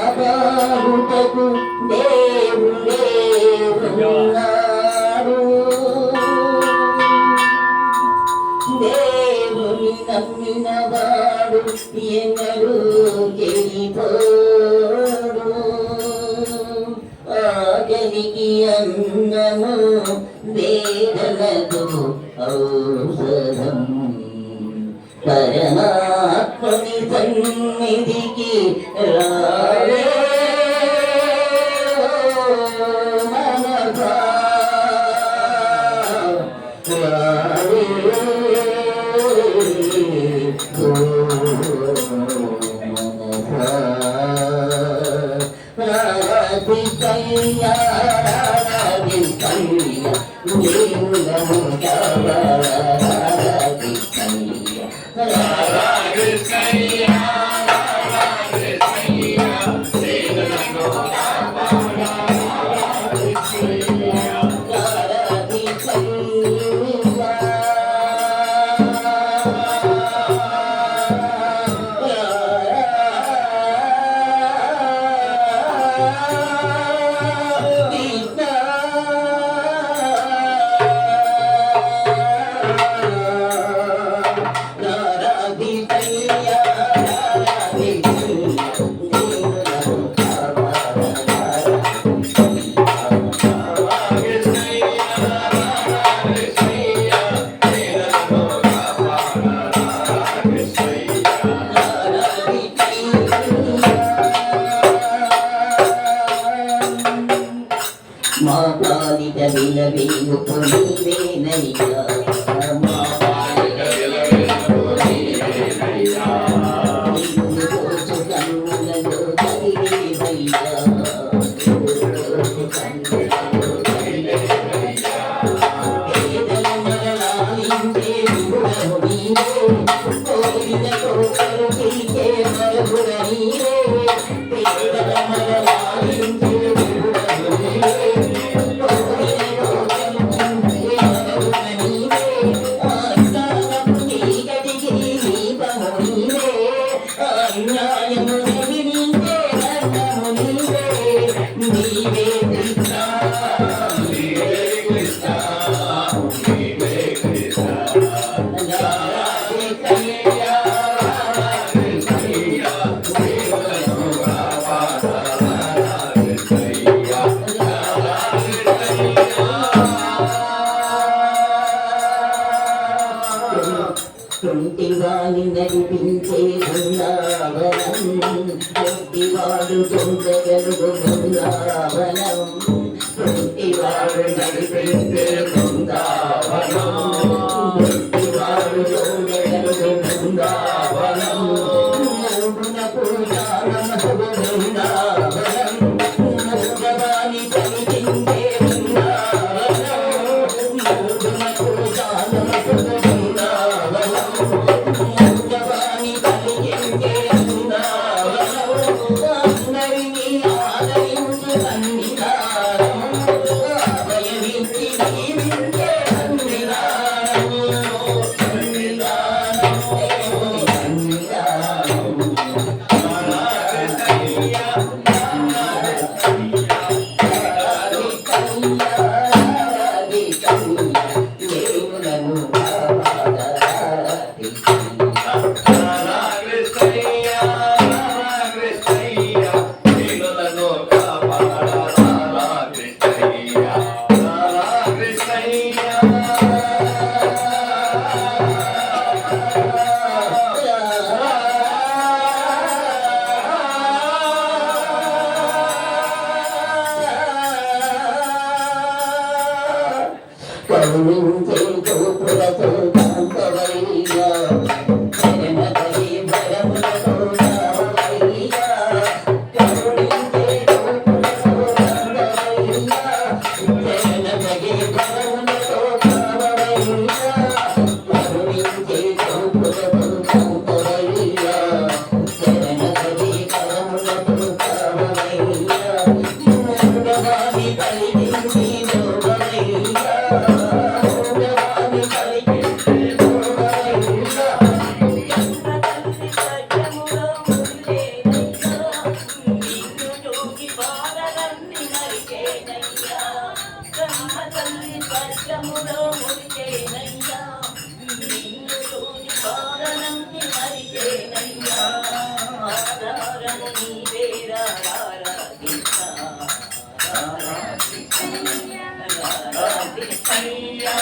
కాపాడుటకు దేవుడే ఉన్నాడు. దేవుని నమ్మినవాడు ఎన్నడూ చెడిపోడు. ఆకలికి అన్నము వేదనకు ఔషధం. పరమాత్మని సన్నిధికి రావే మనసా, రావే మనసా. రాధి కయ్యా రాధి కయ్యా దేవుడము రాధి కయ్యా రాధి కయ్యా రాధి కయ్యా దేవుడము రాధి కయ్యా రాధి కయ్యా. మా పాలిట విలవేలుపు నీవేనయ్యా, మా పాలిట విలవేలుపు నీవేనయ్యా. నిన్ను రోజు కన్నులలో తగిలేవయ్యా, రోజు కన్నులలో తగిలేవయ్యా. పేదల మరణాలించే విడుదల నీవే, కోరిన కోకలు తీర్చే మరుగుల నీవే. పేదల మరణాలించే కుంటివాణి నడిపించే బృందావనం, కుంటివాడు పొందగలుగు బృందావనం. కుంటివాడు నడిపించే బృందావనం, కుంటివాడు పొందగలుగు బృందావనం. మూఢునకు జ్ఞానమగు బృందావనం, మూఢవాణి పలికించే బృందావనం. మూఢునకు జ్ఞానమగు కరుణించే చూపులతో కాంతవయ్యా, శరణగలి వరములతో కావయ్యా. కరుణించే చూపులతో కాంతవయ్యా, శరణగలి వరములతో కావయ్యా. కరుణించే చూపులతో కాంతవయ్యా, శరణగలి వరములతో కావయ్యా. మూఢవాణి పలికించి మోగవయ్యా, బ్రహ్మ తల్లి స్వర్గములో మురిచేనయ్యా నిన్ను చూసి పాలనంది మరిచేనయ్యా ఆధారము నీవేరా రారా కృష్ణయ్యా